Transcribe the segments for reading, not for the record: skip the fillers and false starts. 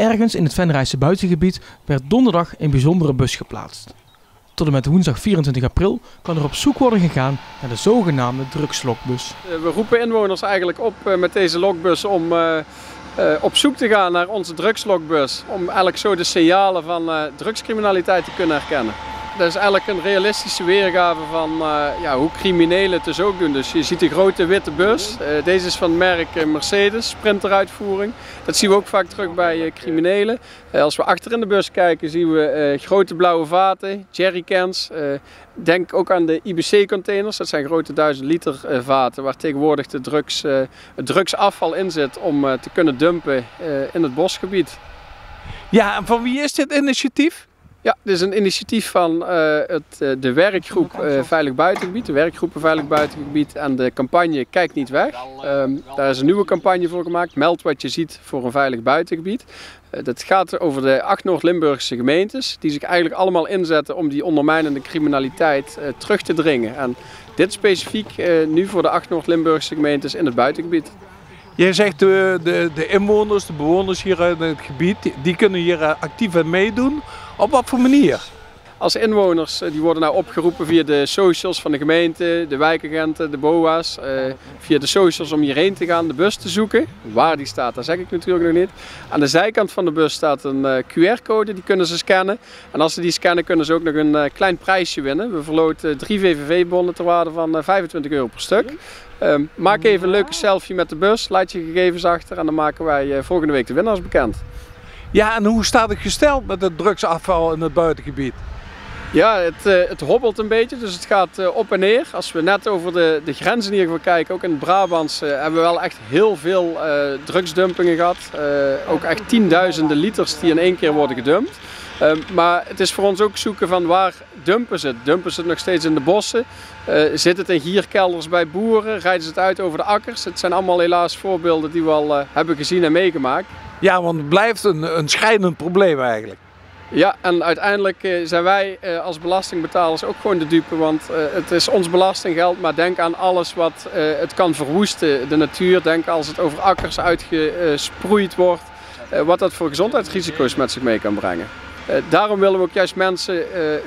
Ergens in het Venraadse buitengebied werd donderdag een bijzondere bus geplaatst. Tot en met woensdag 24 april kan er op zoek worden gegaan naar de zogenaamde drugslokbus. We roepen inwoners eigenlijk op met deze lokbus om op zoek te gaan naar onze drugslokbus. Om eigenlijk zo de signalen van drugscriminaliteit te kunnen herkennen. Dat is eigenlijk een realistische weergave van hoe criminelen het dus ook doen. Dus je ziet een grote witte bus. Deze is van het merk Mercedes, sprinteruitvoering. Dat zien we ook vaak terug bij criminelen. Als we achter in de bus kijken zien we grote blauwe vaten, jerrycans. Denk ook aan de IBC-containers. Dat zijn grote 1000 liter vaten waar tegenwoordig het drugsafval in zit om te kunnen dumpen in het bosgebied. Ja, en van wie is dit initiatief? Ja, dit is een initiatief van de werkgroep Veilig Buitengebied, de werkgroepen Veilig Buitengebied en de campagne Kijk niet weg. Daar is een nieuwe campagne voor gemaakt, Meld wat je ziet voor een veilig buitengebied. Dat gaat over de 8 Noord-Limburgse gemeentes die zich eigenlijk allemaal inzetten om die ondermijnende criminaliteit terug te dringen. En dit specifiek nu voor de 8 Noord-Limburgse gemeentes in het buitengebied. Jij zegt de inwoners, de bewoners hier in het gebied, die kunnen hier actief aan meedoen. Op wat voor manier? Als inwoners, die worden nou opgeroepen via de socials van de gemeente, de wijkagenten, de BOA's. Via de socials om hierheen te gaan, de bus te zoeken. Waar die staat, dat zeg ik natuurlijk nog niet. Aan de zijkant van de bus staat een QR-code, die kunnen ze scannen. En als ze die scannen kunnen ze ook nog een klein prijsje winnen. We verloten 3 VVV-bonnen ter waarde van €25 per stuk. Maak even een leuke selfie met de bus, laat je gegevens achter en dan maken wij volgende week de winnaars bekend. Ja, en hoe staat het gesteld met het drugsafval in het buitengebied? Ja, het hobbelt een beetje, dus het gaat op en neer. Als we net over de grenzen in ieder geval kijken, ook in het Brabants hebben we wel echt heel veel drugsdumpingen gehad. Ook echt tienduizenden liters die in één keer worden gedumpt. Maar het is voor ons ook zoeken van waar dumpen ze het? Dumpen ze het nog steeds in de bossen? Zit het in gierkelders bij boeren? Rijden ze het uit over de akkers? Het zijn allemaal helaas voorbeelden die we al hebben gezien en meegemaakt. Ja, want het blijft een schrijnend probleem eigenlijk. Ja, en uiteindelijk zijn wij als belastingbetalers ook gewoon de dupe, want het is ons belastinggeld, maar denk aan alles wat het kan verwoesten, de natuur. Denk als het over akkers uitgesproeid wordt, wat dat voor gezondheidsrisico's met zich mee kan brengen. Daarom willen we ook juist mensen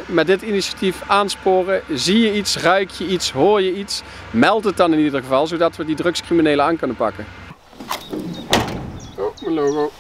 met dit initiatief aansporen. Zie je iets, ruik je iets, hoor je iets, meld het dan in ieder geval, zodat we die drugscriminelen aan kunnen pakken. Oh, mijn logo.